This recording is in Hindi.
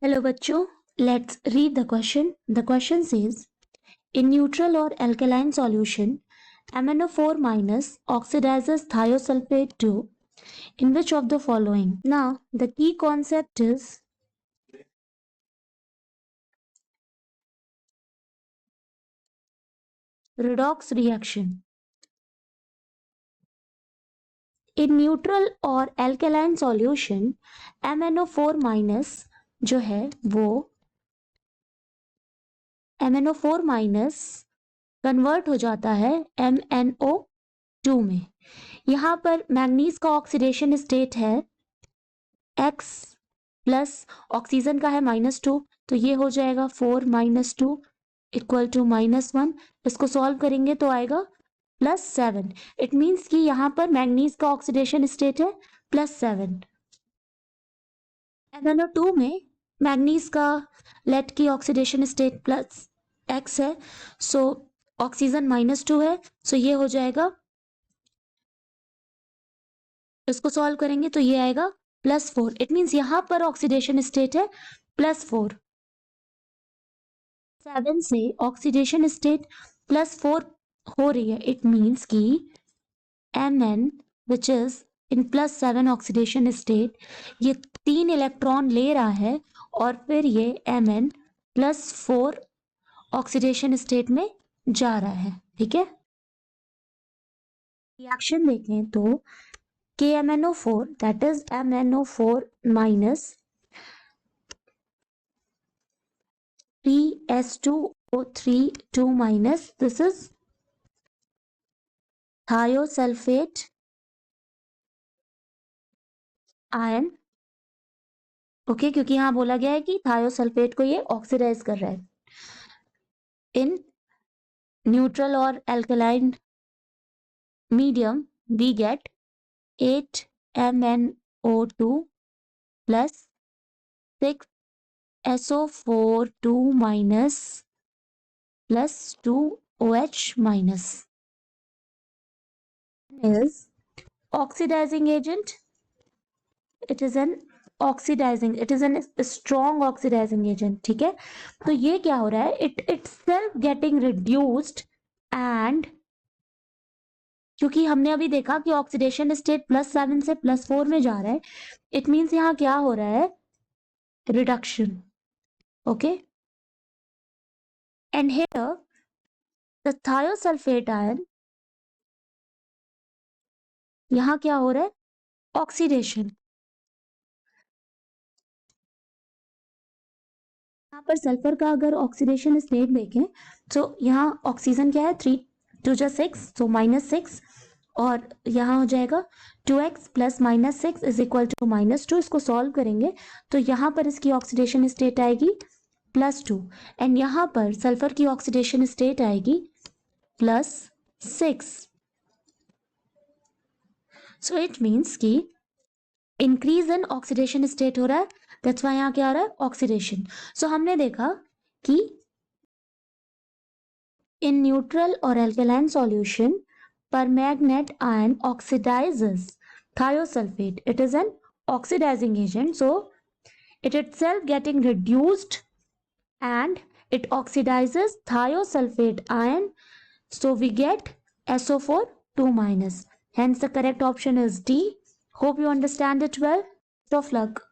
Hello बच्चों, let's read the question. The question says, in neutral or alkaline solution, MnO4 minus oxidizes thiosulfate to in which of the following? Now, the key concept is redox reaction. In neutral और alkaline solution, MnO4 minus जो है वो MnO4 minus कन्वर्ट हो जाता है MnO2 में। यहाँ पर मैग्नीज का ऑक्सीडेशन स्टेट है X प्लस ऑक्सीजन का है -2, तो ये हो जाएगा 4 - 2 इक्वल टू -1। इसको सॉल्व करेंगे तो आएगा +7। इट मीन्स कि यहाँ पर मैग्नीज का ऑक्सीडेशन स्टेट है +7। MnO2 में मैग्नीज का लेड की ऑक्सीडेशन स्टेट +X है, सो ऑक्सीजन -2 है, सो ये हो जाएगा, इसको सॉल्व करेंगे तो ये आएगा +4। इट मीन्स यहां पर ऑक्सीडेशन स्टेट है +4। 7 से ऑक्सीडेशन स्टेट +4 हो रही है। इट मीन्स कि Mn which is in +7 oxidation state ये 3 इलेक्ट्रॉन ले रहा है और फिर ये Mn +4 ऑक्सीडेशन स्टेट में जा रहा है। ठीक है, रिएक्शन देखें तो KMnO4 that is MnO4 minus 3s2O3 2 minus this is thiosulfate ion. Okay, क्योंकि यहां बोला गया है कि थायोसल्फेट को ये ऑक्सीडाइज कर रहा है। इन न्यूट्रल और alkaline medium we get 8 MnO2 plus 6 SO4 2 minus plus 2 OH minus is oxidizing agent. It is an strong oxidizing agent. ठीक है, तो ये क्या हो रहा है, it itself getting reduced and क्योंकि हमने अभी देखा कि ऑक्सीडेशन स्टेट +7 से +4 में जा रहा है, इट मीन्स यहाँ क्या हो रहा है, reduction. Okay, and here the thiosulphate ion, यहाँ क्या हो रहा है, ऑक्सीडेशन। यहाँ पर सल्फर का अगर ऑक्सीडेशन स्टेट देखें तो यहाँ ऑक्सीजन क्या है, 3 2 6, तो -6, और यहाँ हो जाएगा 2x plus -6 is equal to -2। इसको सॉल्व करेंगे तो यहाँ पर इसकी ऑक्सीडेशन स्टेट आएगी +2 एंड यहाँ पर सल्फर की ऑक्सीडेशन स्टेट आएगी +6। सो इट मीन्स कि इंक्रीज इन ऑक्सीडेशन स्टेट हो रहा है, दैट्स व्हाई यहाँ क्या आ रहा है, ऑक्सीडेशन। सो हमने देखा कि इन न्यूट्रल और alkaline solution permanganate ion oxidizes thiosulfate. It is an oxidizing agent, so it itself getting reduced and it oxidizes thiosulfate ion, so we get SO4 2 minus. Hence the correct option is D. Hope you understand it well. Best of luck.